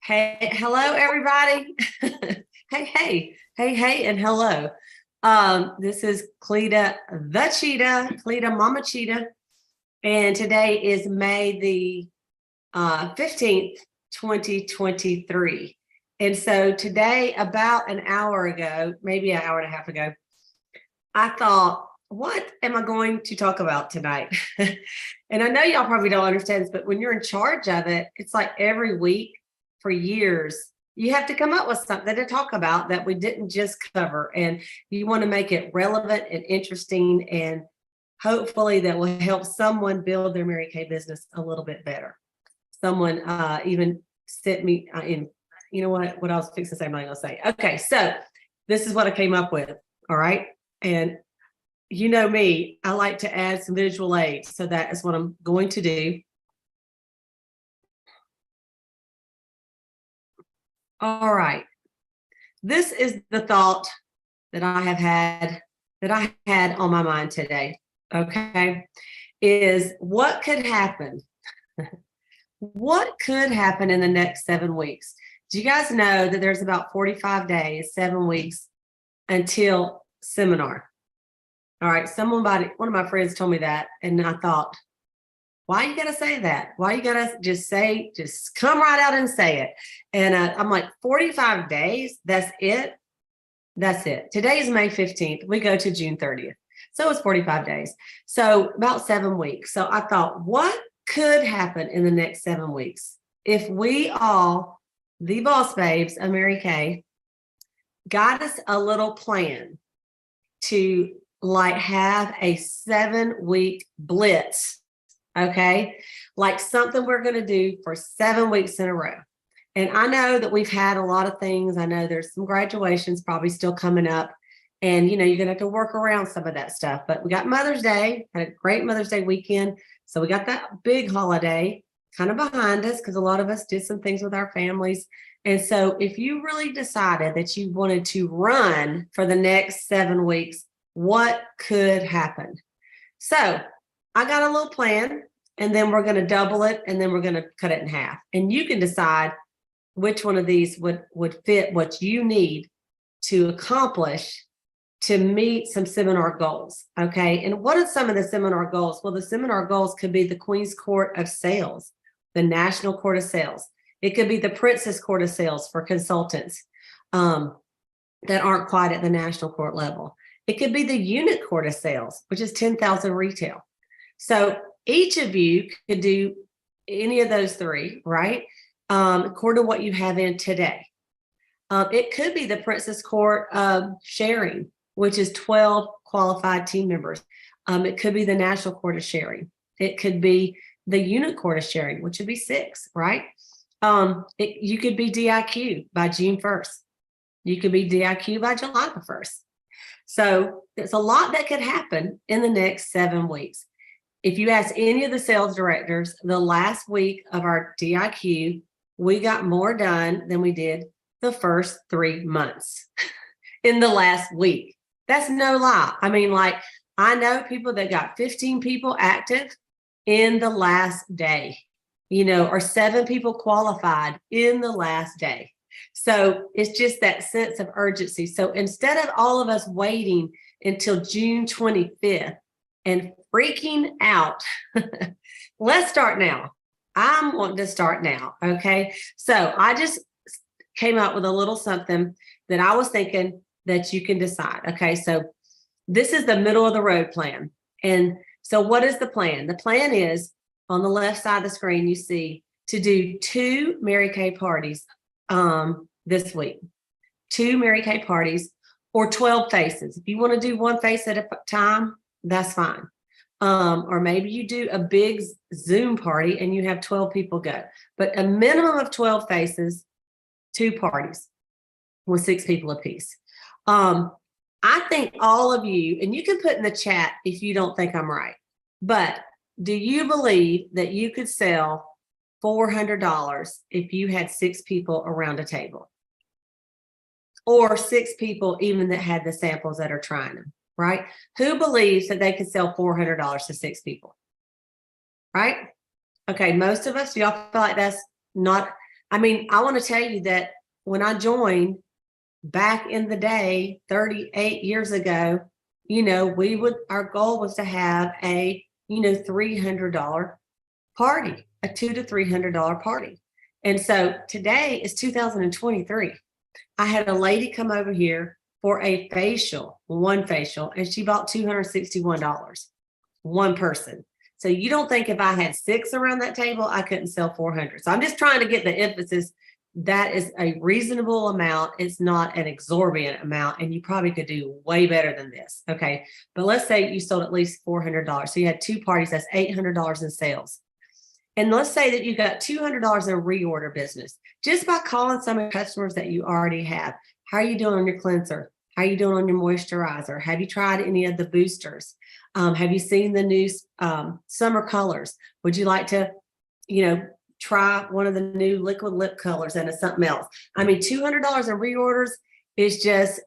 Hey, hello, everybody. Hey, and hello. This is Cleta Mama Cheetah, and today is May the 15th, 2023. And so today, about an hour ago, maybe an hour and a half ago, I thought, what am I going to talk about tonight? And I know y'all probably don't understand this, but when you're in charge of it, it's like every week for years, you have to come up with something to talk about that we didn't just cover. And you want to make it relevant and interesting, and hopefully that will help someone build their Mary Kay business a little bit better. Someone even sent me in, you know what I was fixing to say, I'm not going to say. Okay, so this is what I came up with. All right. And you know me, I like to add some visual aids. So that is what I'm going to do. All right. This is the thought that I had on my mind today. Okay. Is what could happen? What could happen in the next 7 weeks? Do you guys know that there's about 45 days, 7 weeks until seminar? All right. One of my friends told me that, and I thought, why you gotta say that? Why you gotta just come right out and say it? And I'm like, 45 days, that's it? That's it. Today is May 15th. We go to June 30th. So it's 45 days. So about 7 weeks. So I thought, what could happen in the next 7 weeks if we all, the boss babes of Mary Kay, got us a little plan to like have a 7-week blitz. Okay, like something we're going to do for 7 weeks in a row. And I know that we've had a lot of things. I know there's some graduations probably still coming up, and you're going to have to work around some of that stuff. But we got Mother's Day, had a great Mother's Day weekend. So we got that big holiday kind of behind us because a lot of us did some things with our families. And so if you really decided that you wanted to run for the next 7 weeks, what could happen? So I got a little plan, and then we're going to double it, and then we're going to cut it in half. And you can decide which one of these would fit what you need to accomplish to meet some seminar goals. Okay. And what are some of the seminar goals? Well, the seminar goals could be the Queen's Court of Sales, the National Court of Sales. It could be the Princess Court of Sales for consultants that aren't quite at the national court level. It could be the Unit Court of Sales, which is 10,000 retail. So each of you could do any of those three, right? According to what you have in today. It could be the Princess Court of Sharing, which is 12 qualified team members. It could be the National Court of Sharing. It could be the Unit Court of Sharing, which would be 6, right? You could be DIQ by June 1st. You could be DIQ by July the 1st. So there's a lot that could happen in the next 7 weeks. If you ask any of the sales directors, the last week of our DIQ, we got more done than we did the first 3 months in the last week. That's no lie. I mean, like, I know people that got 15 people active in the last day, or 7 people qualified in the last day. So it's just that sense of urgency. So instead of all of us waiting until June 25th and freaking out, let's start now. I'm wanting to start now. Okay. So I just came up with a little something that I was thinking that you can decide. Okay. So this is the middle of the road plan. And so what is the plan? The plan is on the left side of the screen, you see to do 2 Mary Kay parties this week, 2 Mary Kay parties, or 12 faces. If you want to do 1 face at a time, that's fine. Or maybe you do a big Zoom party and you have 12 people go, but a minimum of 12 faces, 2 parties with 6 people apiece. I think all of you, and you can put in the chat if you don't think I'm right, but do you believe that you could sell $400 if you had 6 people around a table, or 6 people even that had the samples that are trying them, right? Who believes that they could sell $400 to 6 people, right? Okay, most of us, y'all feel like that's not, I mean, I want to tell you that when I joined back in the day, 38 years ago, our goal was to have a, $300 party, a $200 to $300 party. And so today is 2023. I had a lady come over here for a facial, one facial, and she bought $261, one person. So you don't think if I had 6 around that table, I couldn't sell 400. So I'm just trying to get the emphasis. That is a reasonable amount. It's not an exorbitant amount, and you probably could do way better than this. Okay. But let's say you sold at least $400. So you had 2 parties, that's $800 in sales. And let's say that you got $200 in reorder business just by calling some of your customers that you already have. How are you doing on your cleanser? How are you doing on your moisturizer? Have you tried any of the boosters? Have you seen the new summer colors? Would you like to, try one of the new liquid lip colors and something else? I mean, $200 in reorders is just,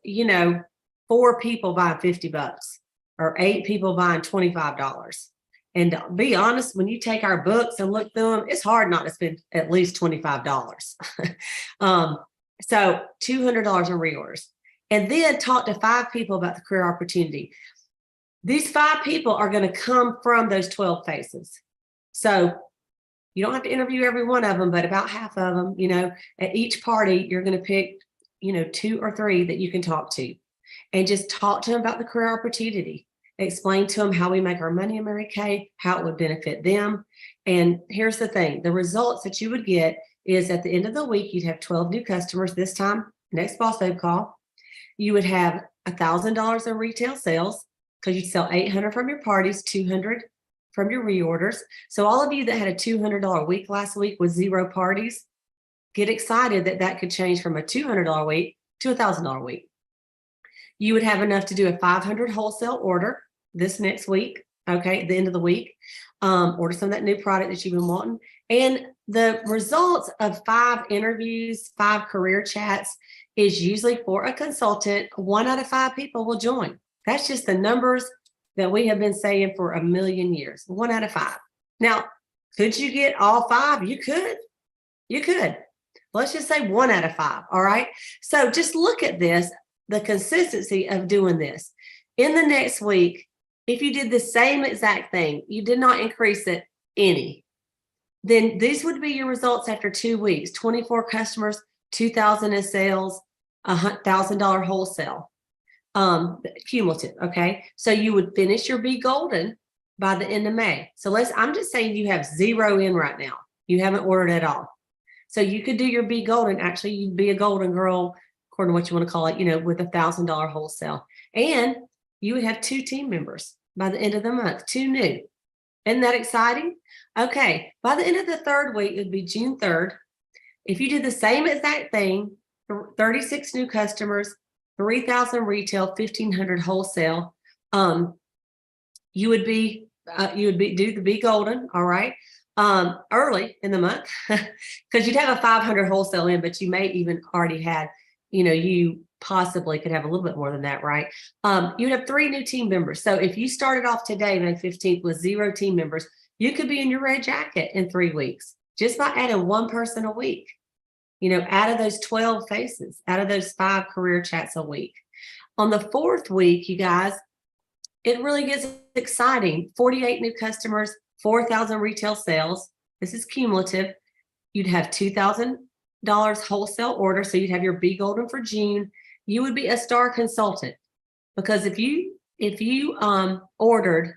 4 people buying $50 or 8 people buying $25. And to be honest, when you take our books and look through them, it's hard not to spend at least $25. So $200 in reorders. And then talk to 5 people about the career opportunity. These 5 people are going to come from those 12 faces. So you don't have to interview every one of them, but about half of them, at each party, you're going to pick, 2 or 3 that you can talk to and just talk to them about the career opportunity. Explain to them how we make our money in Mary Kay, how it would benefit them. And here's the thing, the results that you would get is at the end of the week, you'd have 12 new customers this time, next Boss Babe call. You would have $1,000 in retail sales because you'd sell 800 from your parties, 200 from your reorders. So all of you that had a $200 week last week with 0 parties, get excited that that could change from a $200 week to a $1,000 week. You would have enough to do a 500 wholesale order this next week, okay, at the end of the week. Order some of that new product that you've been wanting. And the results of 5 interviews, 5 career chats is usually for a consultant. 1 out of 5 people will join. That's just the numbers that we have been saying for a million years. 1 out of 5. Now, could you get all 5? You could. You could. Let's just say 1 out of 5. All right. So just look at this, the consistency of doing this. In the next week, if you did the same exact thing, you did not increase it any, then these would be your results after 2 weeks. 24 customers, 2,000 in sales, $1,000 wholesale, cumulative. Okay. So you would finish your Be Golden by the end of May. So I'm just saying you have 0 in right now. You haven't ordered at all. So you could do your Be Golden. Actually, you'd be a golden girl, according to what you want to call it, with $1,000 wholesale. And you would have 2 team members by the end of the month, 2 new. Isn't that exciting? Okay. By the end of the 3rd week, it would be June 3rd. If you did the same exact thing, 36 new customers, 3,000 retail, 1,500 wholesale, you would do the Be Golden, all right, early in the month, because you'd have a 500 wholesale in, but you may even already had, you possibly could have a little bit more than that, right? You'd have 3 new team members. So if you started off today, May 15th, with 0 team members, you could be in your red jacket in 3 weeks just by adding 1 person a week, out of those 12 faces, out of those 5 career chats a week. On the 4th week, you guys, it really gets exciting. 48 new customers, 4,000 retail sales. This is cumulative. You'd have $2,000 wholesale order. So you'd have your Be Golden for June. You would be a star consultant, because if you ordered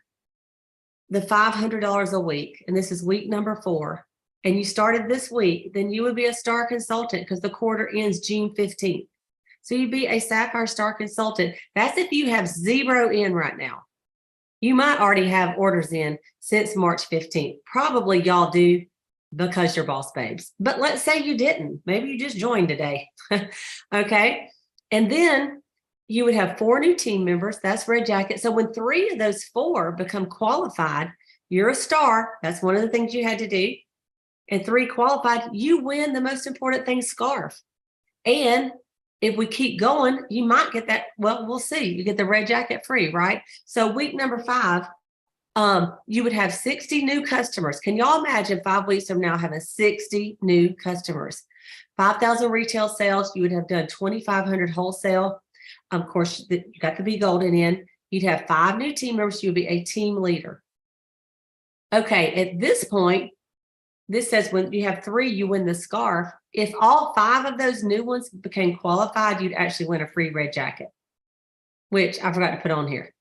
the $500 a week, and this is week number 4, and you started this week, then you would be a star consultant because the quarter ends June 15th. So you'd be a Sapphire Star consultant. That's if you have 0 in right now. You might already have orders in since March 15th. Probably y'all do because you're Boss Babes. But let's say you didn't. Maybe you just joined today. Okay. And then you would have 4 new team members. That's red jacket. So when 3 of those 4 become qualified, you're a star. That's one of the things you had to do. And 3 qualified, you win the most important thing, scarf. And if we keep going, you might get that. Well, we'll see. You get the red jacket free, right? So week number 5, you would have 60 new customers. Can y'all imagine 5 weeks from now having 60 new customers? 5,000 retail sales, you would have done 2,500 wholesale. Of course, you got the Be Golden in. You'd have 5 new team members. You'd be a team leader. Okay, at this point, this says when you have 3, you win the scarf. If all 5 of those new ones became qualified, you'd actually win a free red jacket, which I forgot to put on here.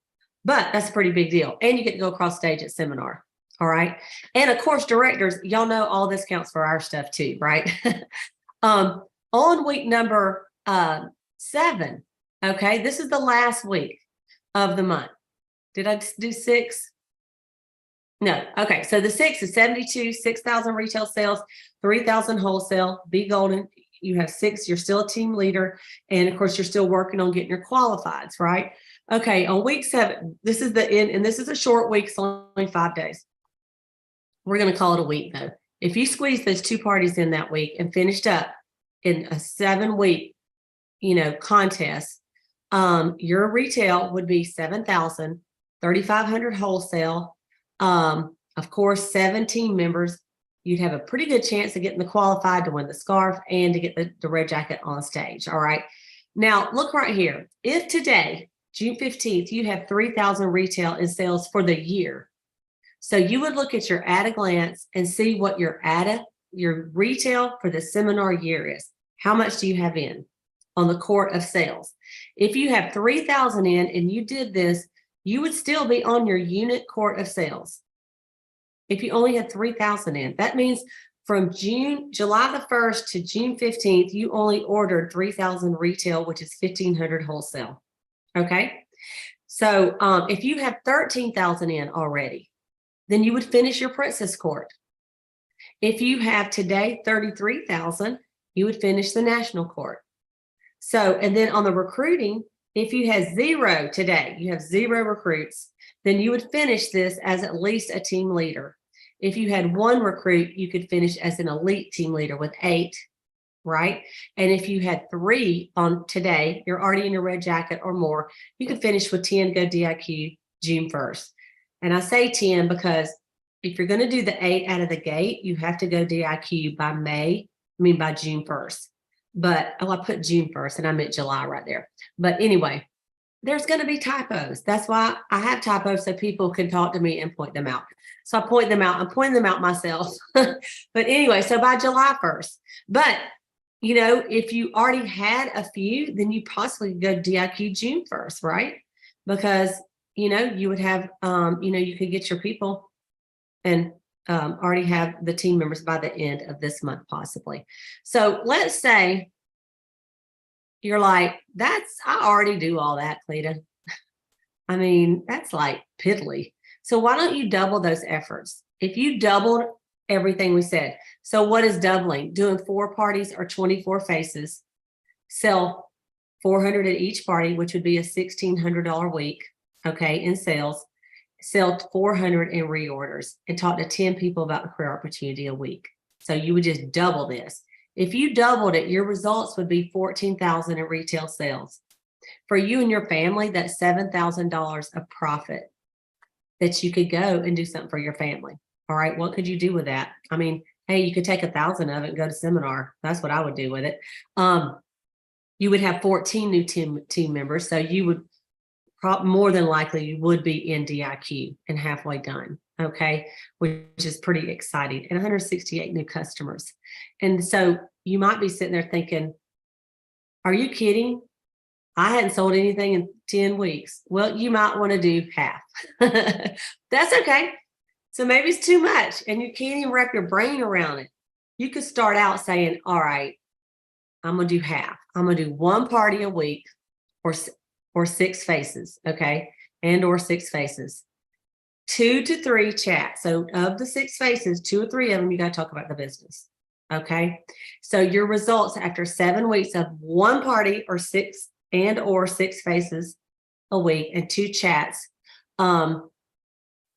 But that's a pretty big deal. And you get to go across stage at seminar. All right. And of course, directors, y'all know all this counts for our stuff too, right? On week number 7, okay, this is the last week of the month. Did I do 6? No. Okay. So the 6 is 72, 6,000 retail sales, 3,000 wholesale. Be Golden. You have 6. You're still a team leader. And of course, you're still working on getting your qualifieds, right? Okay. On week 7, this is the end, and this is a short week. It's only 5 days. We're going to call it a week though. If you squeeze those 2 parties in that week and finished up in a 7-week, contest, your retail would be 7,000, 3,500 wholesale. Of course, 7 team members. You'd have a pretty good chance of getting the qualified to win the scarf and to get the red jacket on stage. All right. Now look right here. If today, June 15th, you have 3,000 retail in sales for the year. So you would look at your at a glance and see what your retail for the seminar year is. How much do you have in on the court of sales? If you have 3,000 in and you did this, you would still be on your unit court of sales. If you only had 3,000 in, that means from July the 1st to June 15th, you only ordered 3,000 retail, which is 1,500 wholesale. Okay. So if you have 13,000 in already, then you would finish your princess court. If you have today 33,000, you would finish the national court. So, and then on the recruiting, if you had 0 today, you have 0 recruits, then you would finish this as at least a team leader. If you had 1 recruit, you could finish as an elite team leader with 8, right? And if you had 3 on today, you're already in your red jacket or more, you could finish with 10, go DIQ June 1st. And I say 10 because if you're going to do the 8 out of the gate, you have to go DIQ by by June 1st. But, I put June 1st and I meant July right there. But anyway, there's going to be typos. That's why I have typos so people can talk to me and point them out. So I point them out. I'm pointing them out myself. But anyway, so by July 1st. But, if you already had a few, then you possibly could go DIQ June 1st, right? Because you would have, you could get your people and already have the team members by the end of this month, possibly. So let's say you're like, I already do all that, Cleta. I mean, that's like piddly. So why don't you double those efforts? If you doubled everything we said. So what is doubling? Doing 4 parties or 24 faces, sell 400 at each party, which would be a $1,600 week. Okay, in sales, sell 400 in reorders and talk to 10 people about the career opportunity a week. So you would just double this. If you doubled it, your results would be 14,000 in retail sales. For you and your family, that's $7,000 of profit that you could go and do something for your family. All right, what could you do with that? I mean, hey, you could take 1,000 of it and go to seminar. That's what I would do with it. You would have 14 new team members, so you would more than likely you would be in DIQ and halfway done, okay, which is pretty exciting, and 168 new customers. And so you might be sitting there thinking, are you kidding? I hadn't sold anything in 10 weeks. Well, you might want to do half. That's okay. So maybe it's too much and you can't even wrap your brain around it. You could start out saying, all right, I'm going to do half. I'm going to do 1 party a week or 6 faces, okay, and or 6 faces, 2 to 3 chats. So of the 6 faces, 2 or 3 of them, you got to talk about the business, okay? So your results after 7 weeks of 1 party or 6 and or 6 faces a week and 2 chats, and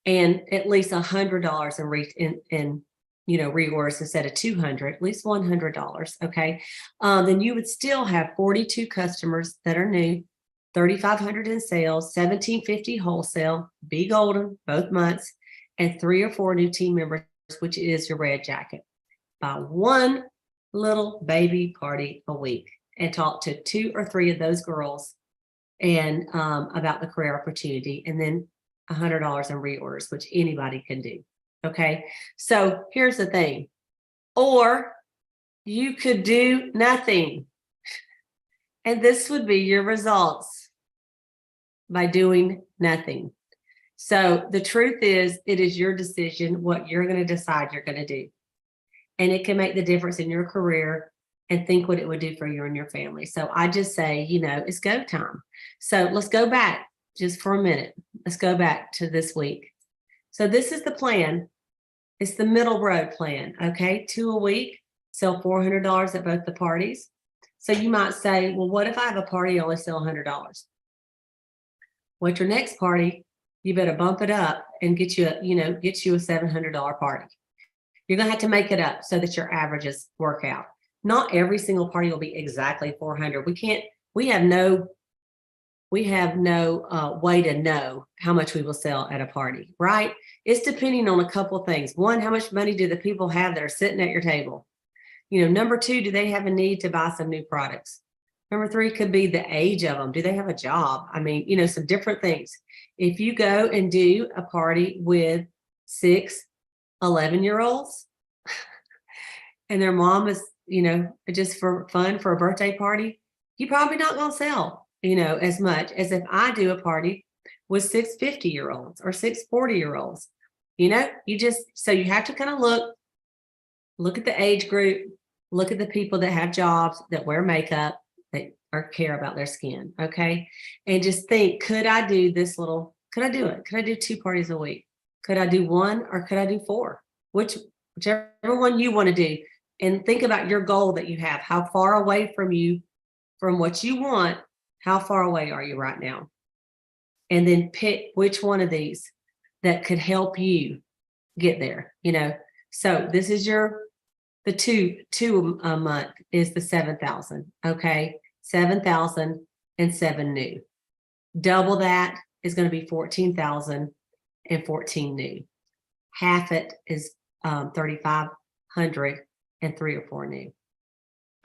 at least $100 in reorders instead of 200, at least $100, okay? Then you would still have 42 customers that are new, 3,500 in sales, 1,750 wholesale, Be Golden both months, and 3 or 4 new team members, which is your red jacket. By 1 little baby party a week and talk to 2 or 3 of those girls and about the career opportunity, and then $100 in reorders, which anybody can do. Okay. So here's the thing. Or you could do nothing. And this would be your results by doing nothing. So the truth is, it is your decision what you're going to decide you're going to do. And it can make the difference in your career, and think what it would do for you and your family. So I just say, it's go time. So let's go back just for a minute. Let's go back to this week. So this is the plan. It's the middle road plan. Okay. 2 a week, sell $400 at both the parties. So you might say, well, what if I have a party only sell $100? Well, at your next party, you better bump it up and get you a $700 party. You're going to have to make it up so that your averages work out. Not every single party will be exactly 400. We have no way to know how much we will sell at a party, right? It's depending on a couple of things. One, how much money do the people have that are sitting at your table? Number 2, do they have a need to buy some new products? Number 3 could be the age of them. Do they have a job? I mean, some different things. If you go and do a party with 6, 11-year-olds and their mom is, just for fun for a birthday party, you're probably not going to sell, as much as if I do a party with 6 50-year-olds or 6 40-year-olds. You have to kind of look at the age group, look at the people that have jobs, that wear makeup, that care about their skin. Okay. And just think, could I do it? Could I do 2 parties a week? Could I do 1 or could I do 4? Whichever one you want to do. And think about your goal that you have. How far away from what you want, how far away are you right now? And then pick which one of these that could help you get there. So this is the two a month is the 7,000. Okay. 7,000 and 7 new. Double that is going to be 14,000 and 14 new. Half it is 3,500 and 3 or 4 new.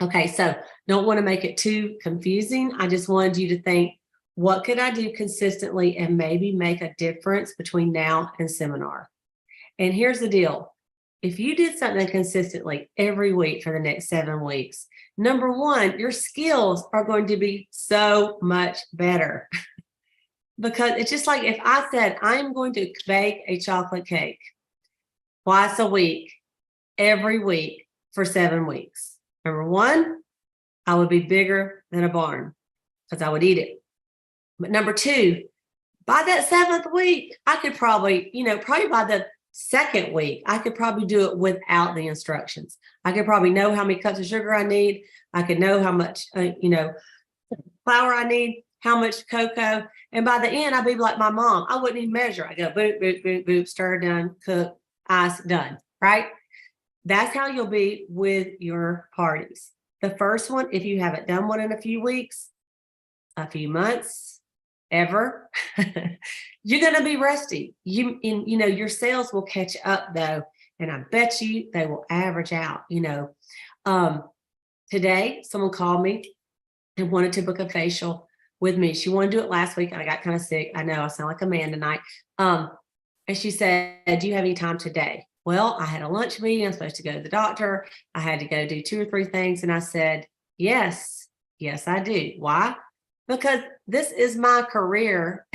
Okay, so don't want to make it too confusing. I just wanted you to think, what could I do consistently and maybe make a difference between now and seminar? And here's the deal. If you did something consistently every week for the next 7 weeks, number 1, your skills are going to be so much better. Because it's just like if I said, I'm going to bake a chocolate cake twice a week, every week for 7 weeks. Number 1, I would be bigger than a barn because I would eat it. But number 2, by that 7th week, I could probably by the 2nd week, I could probably do it without the instructions. I could probably know how many cups of sugar I need. I could know how much, flour I need, how much cocoa. And by the end, I'd be like my mom. I wouldn't even measure. I go boop, boop, boop, boop, stir, done, cook, ice, done, right? That's how you'll be with your parties. The first one, if you haven't done one in a few weeks, a few months, ever, you're going to be rusty. Your sales will catch up though. And I bet you they will average out, Today, someone called me and wanted to book a facial with me. She wanted to do it last week and I got kind of sick. I know I sound like a man tonight. And she said, do you have any time today? Well, I had a lunch meeting. I'm supposed to go to the doctor. I had to go do 2 or 3 things. And I said, yes, I do. Why? Because this is my career.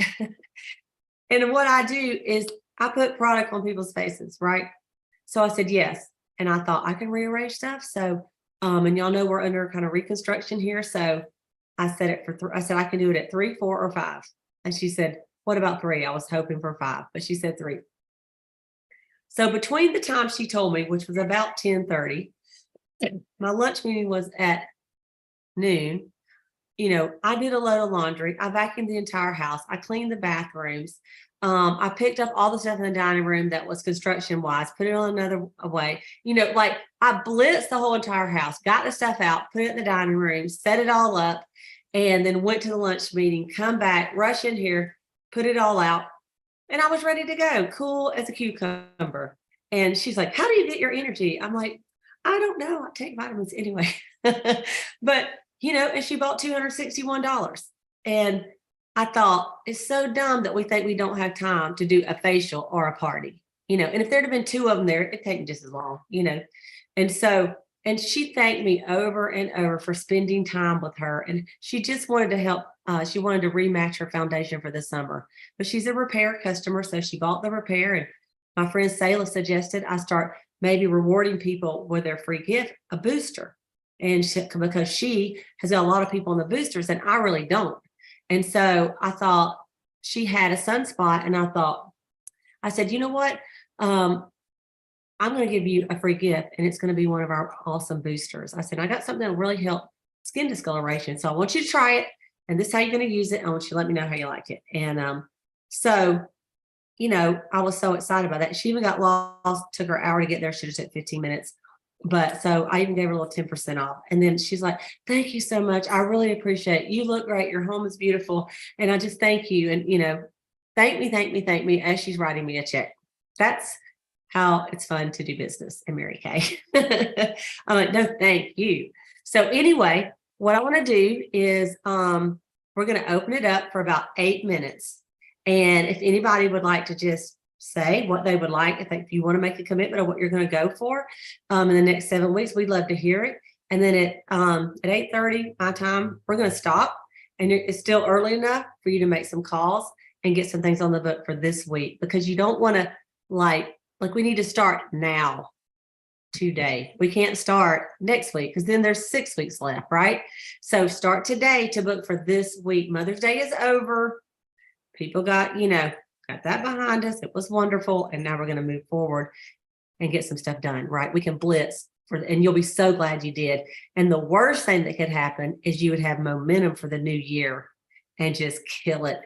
And what I do is I put product on people's faces, right? So I said, yes. And I thought I can rearrange stuff. So, and y'all know we're under kind of reconstruction here. So I said I said, I can do it at 3, 4, or 5. And she said, what about 3? I was hoping for 5, but she said 3. So between the time she told me, which was about 10:30, my lunch meeting was at noon. I did a load of laundry. I vacuumed the entire house. I cleaned the bathrooms. I picked up all the stuff in the dining room that was construction wise, put it on another way. I blitzed the whole entire house, got the stuff out, put it in the dining room, set it all up, and then went to the lunch meeting, come back, rush in here, put it all out. And I was ready to go, cool as a cucumber. And she's like, how do you get your energy? I'm like, I don't know. I take vitamins anyway. But, and she bought $261. And I thought, it's so dumb that we think we don't have time to do a facial or a party, and if there'd have been two of them there, it'd take just as long. And so, and she thanked me over and over for spending time with her. And she just wanted to help. She wanted to rematch her foundation for the summer, but she's a repair customer. So she bought the repair. And my friend Sayla suggested I start maybe rewarding people with their free gift, a booster. And because she has got a lot of people in the boosters and I really don't. And so I thought she had a sunspot, and I said, you know what? I'm going to give you a free gift, and it's going to be one of our awesome boosters. I said, I got something that'll really help skin discoloration. So I want you to try it, and this is how you're going to use it. I want you to let me know how you like it. And so, I was so excited about that. She even got lost, took her hour to get there. She just took 15 minutes. But so I even gave her a little 10% off. And then she's like, thank you so much. I really appreciate it. You look great. Your home is beautiful. And I just thank you. And, thank me as she's writing me a check. That's how it's fun to do business in Mary Kay. I'm like, no, thank you. So anyway, what I want to do is we're going to open it up for about 8 minutes. And if anybody would like to just say what they would like, if you want to make a commitment of what you're going to go for in the next 7 weeks, we'd love to hear it. And then at 8:30 my time, we're going to stop, and it's still early enough for you to make some calls and get some things on the book for this week, because you don't want to like we need to start now, today. We can't start next week because then there's 6 weeks left, right? So start today to book for this week. Mother's Day is over. People got that behind us. It was wonderful. And now we're going to move forward and get some stuff done, right? We can blitz and you'll be so glad you did. And the worst thing that could happen is you would have momentum for the new year and just kill it,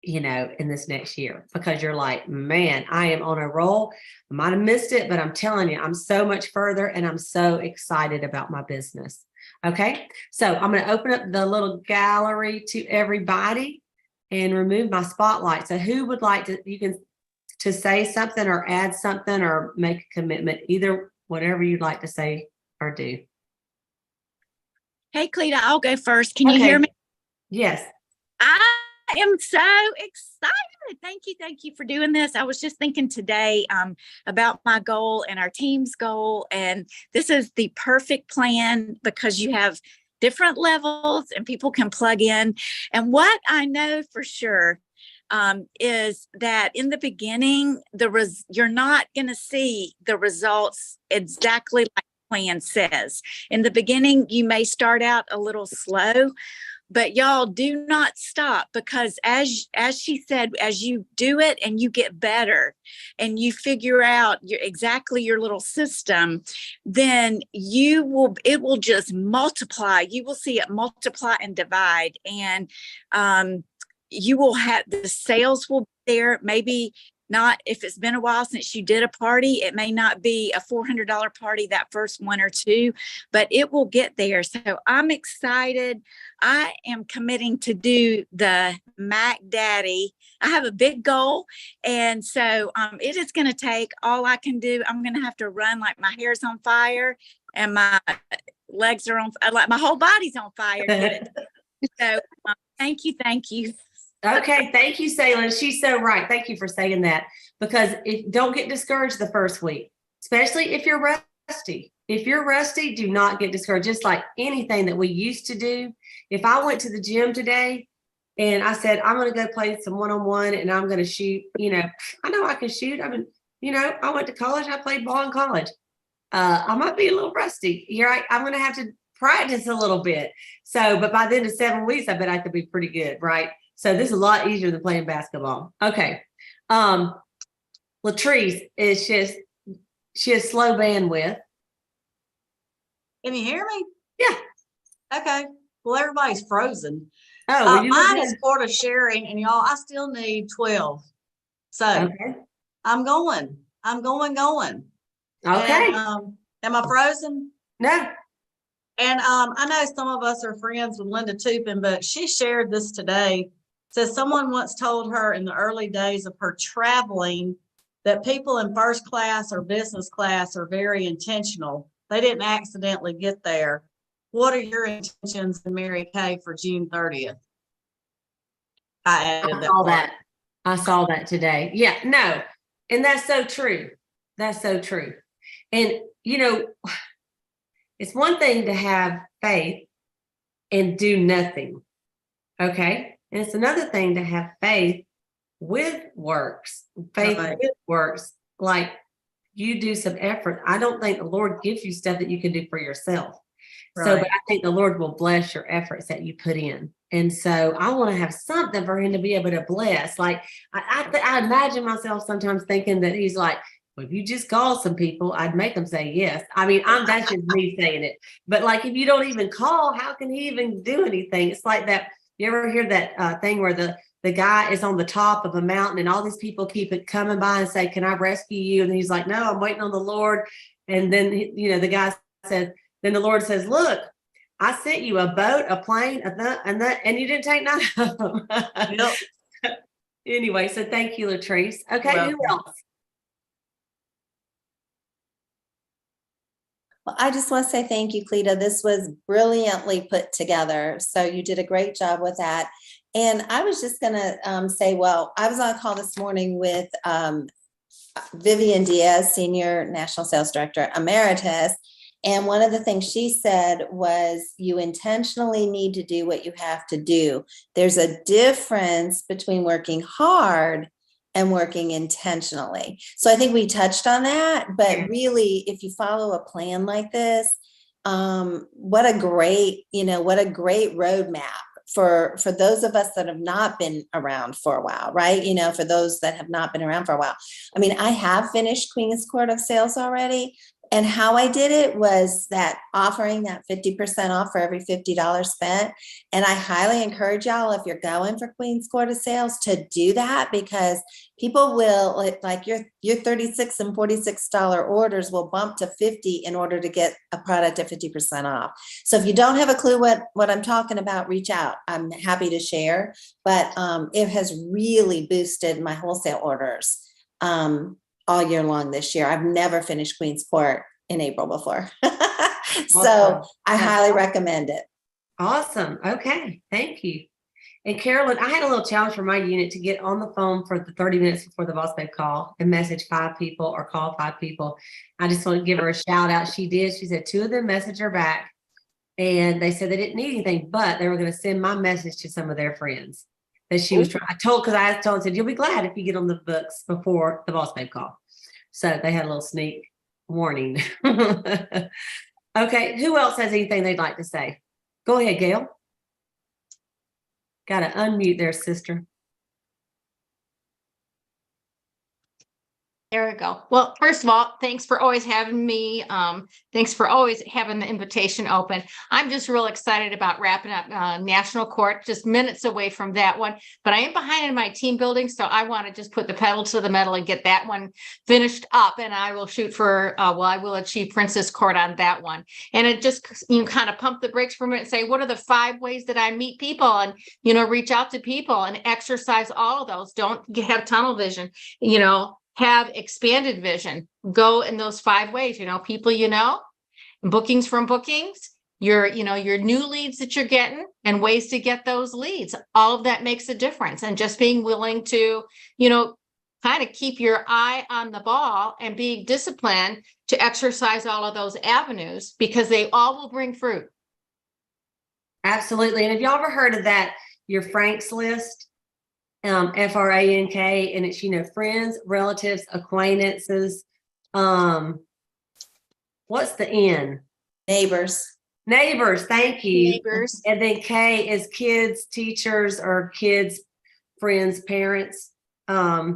in this next year, because you're like, man, I am on a roll. I might have missed it, but I'm telling you, I'm so much further and I'm so excited about my business. Okay. So I'm going to open up the little gallery to everybody and remove my spotlight. So who would like to say something or add something or make a commitment, either whatever you'd like to say or do. Hey, Cleta, I'll go first. Can you hear me? Yes. I am so excited. Thank you for doing this. I was just thinking today about my goal and our team's goal. And this is the perfect plan because you have different levels and people can plug in. And what I know for sure is that in the beginning, you're not going to see the results exactly like the plan says. In the beginning, you may start out a little slow, but y'all do not stop, because as she said, as you do it and you get better and you figure out exactly your little system, then it will just multiply. You will see it multiply and divide, and you will have the sales will be there. Maybe not, if it's been a while since you did a party, it may not be a $400 party that first one or two, but it will get there. So I'm excited. I am committing to do the Mac Daddy. I have a big goal. And so it is going to take all I can do. I'm going to have to run like my hair's on fire and my legs are on, like my whole body's on fire. So thank you. Okay, thank you, Salem. She's so right. Thank you for saying that, because don't get discouraged the first week, especially if you're rusty. If you're rusty, do not get discouraged. Just like anything that we used to do. If I went to the gym today and I said, I'm going to go play some one-on-one and I'm going to shoot, I know I can shoot. I mean, I went to college. I played ball in college. I might be a little rusty. I'm going to have to practice a little bit. So, but by the end of 7 weeks, I bet I could be pretty good, right? So this is a lot easier than playing basketball. Okay. Latrice she has slow bandwidth. Can you hear me? Yeah. Okay. Well, everybody's frozen. Oh, mine is quarter sharing, and y'all, I still need 12. So okay. I'm going. Okay. And, am I frozen? No. And I know some of us are friends with Linda Tupin, but she shared this today. Says someone once told her in the early days of her traveling that people in first class or business class are very intentional. they didn't accidentally get there. What are your intentions in Mary Kay for June 30th? I added that saw part. that. I saw that today. Yeah, no. And that's so true. That's so true. And, you know, it's one thing to have faith and do nothing. Okay. And it's another thing to have faith with works, faith Right. with works. Like you do some effort. I don't think the Lord gives you stuff that you can do for yourself. So, Right. but I think the Lord will bless your efforts that you put in. And so I want to have something for him to be able to bless. Like I imagine myself sometimes thinking that he's like, well, if you just call some people, I'd make them say yes. I mean, that's just me saying it. But like, if you don't even call, how can he even do anything? It's like that. You ever hear that thing where the guy is on the top of a mountain and all these people keep it coming by and say, can I rescue you? And he's like, no, I'm waiting on the Lord. And then, you know, the guy says, then the Lord says, look, I sent you a boat, a plane, and you didn't take none of them. Yep. Anyway, so thank you, Latrice. Okay, You're who welcome. else? Well, I just want to say thank you, Cleta. This was brilliantly put together. So you did a great job with that. And I was just going to say, well, I was on a call this morning with Vivian Diaz, Senior National Sales Director Emeritus. And one of the things she said was you intentionally need to do what you have to do. There's a difference between working hard and working intentionally. So I think we touched on that, but really, if you follow a plan like this, what a great roadmap for those of us that have not been around for a while, right? You know, for those that have not been around for a while. I mean, I have finished Queen's Court of Sales already. And how I did it was that offering that 50% off for every $50 spent. And I highly encourage y'all, if you're going for Queen's Court of Sales, to do that, because people will, like your $36 and $46 orders will bump to 50 in order to get a product at 50% off. So if you don't have a clue what I'm talking about, reach out. I'm happy to share, but it has really boosted my wholesale orders all year long this year. I've never finished Queen's Court in April before. So Awesome. I highly recommend it. Awesome. Okay. Thank you. And Carolyn, I had a little challenge for my unit to get on the phone for the 30 minutes before the Boss Babe call and message 5 people or call 5 people. I just want to give her a shout out. She did. She said 2 of them messaged her back and they said they didn't need anything, but they were going to send my message to some of their friends that she was trying. I told her, said, you'll be glad if you get on the books before the Boss Babe call. So they had a little sneak warning. Okay. Who else has anything they'd like to say? Go ahead, Gail. Got to unmute there, sister. There we go. Well, first of all, thanks for always having me. Thanks for always having the invitation open. I'm just real excited about wrapping up National Court, just minutes away from that one. But I am behind in my team building, so I want to just put the pedal to the metal and get that one finished up. And I will shoot for, I will achieve Princess Court on that one. And it just, kind of pump the brakes for a minute and say, what are the 5 ways that I meet people and, reach out to people and exercise all of those. Don't have tunnel vision, have expanded vision. Go in those 5 ways, people, bookings from bookings, your new leads that you're getting and ways to get those leads. All of that makes a difference. And just being willing to, kind of keep your eye on the ball and being disciplined to exercise all of those avenues, because they all will bring fruit. Absolutely. And have y'all ever heard of that, your Franks list? FRANK, and it's, friends, relatives, acquaintances. What's the N? Neighbors. Thank you. Neighbors. And then K is kids, teachers, or kids, friends, parents. I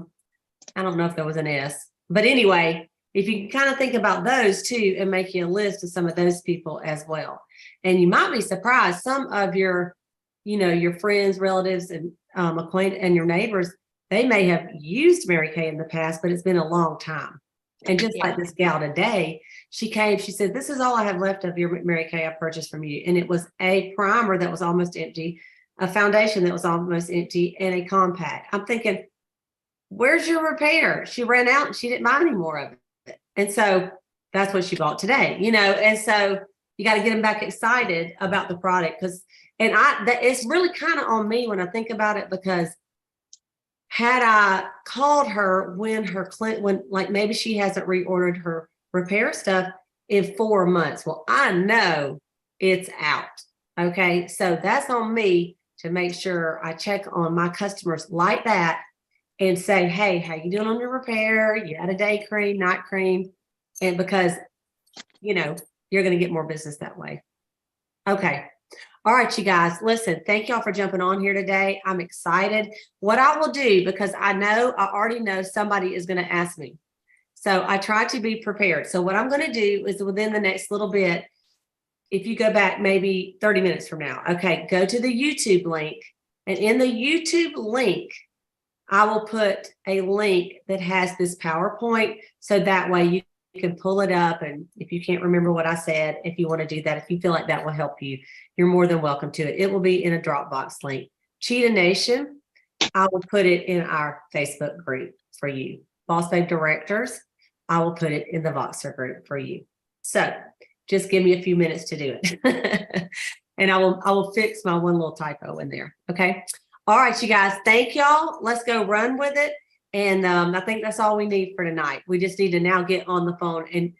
don't know if there was an S, but anyway, if you can kind of think about those too and make you a list of some of those people as well. And you might be surprised, some of your, your friends, relatives, and acquainted and your neighbors, they may have used Mary Kay in the past, but it's been a long time. And just like this gal today, she came, she said, this is all I have left of your Mary Kay I purchased from you. And it was a primer that was almost empty, a foundation that was almost empty, and a compact. I'm thinking, where's your repair? She ran out and she didn't buy any more of it. And so that's what she bought today, and so you got to get them back excited about the product it's really kind of on me when I think about it, because had I called her when like maybe she hasn't reordered her repair stuff in 4 months, well, I know it's out. Okay. So that's on me to make sure I check on my customers like that and say, hey, how you doing on your repair? You had a day cream, night cream. And because, you're going to get more business that way. Okay. All right, you guys, listen, thank y'all for jumping on here today. I'm excited. What I will do, because I already know somebody is going to ask me. So I try to be prepared. So what I'm going to do is within the next little bit, if you go back maybe 30 minutes from now, okay, go to the YouTube link. And in the YouTube link, I will put a link that has this PowerPoint. So that way you can pull it up. And if you can't remember what I said, if you want to do that, if you feel like that will help you, you're more than welcome to it. It will be in a Dropbox link. Cheetah Nation, I will put it in our Facebook group for you. Boss Babe Directors, I will put it in the Voxer group for you. So just give me a few minutes to do it. And I will fix my one little typo in there. Okay. All right, you guys, thank y'all. Let's go run with it. And I think that's all we need for tonight. We just need to now get on the phone and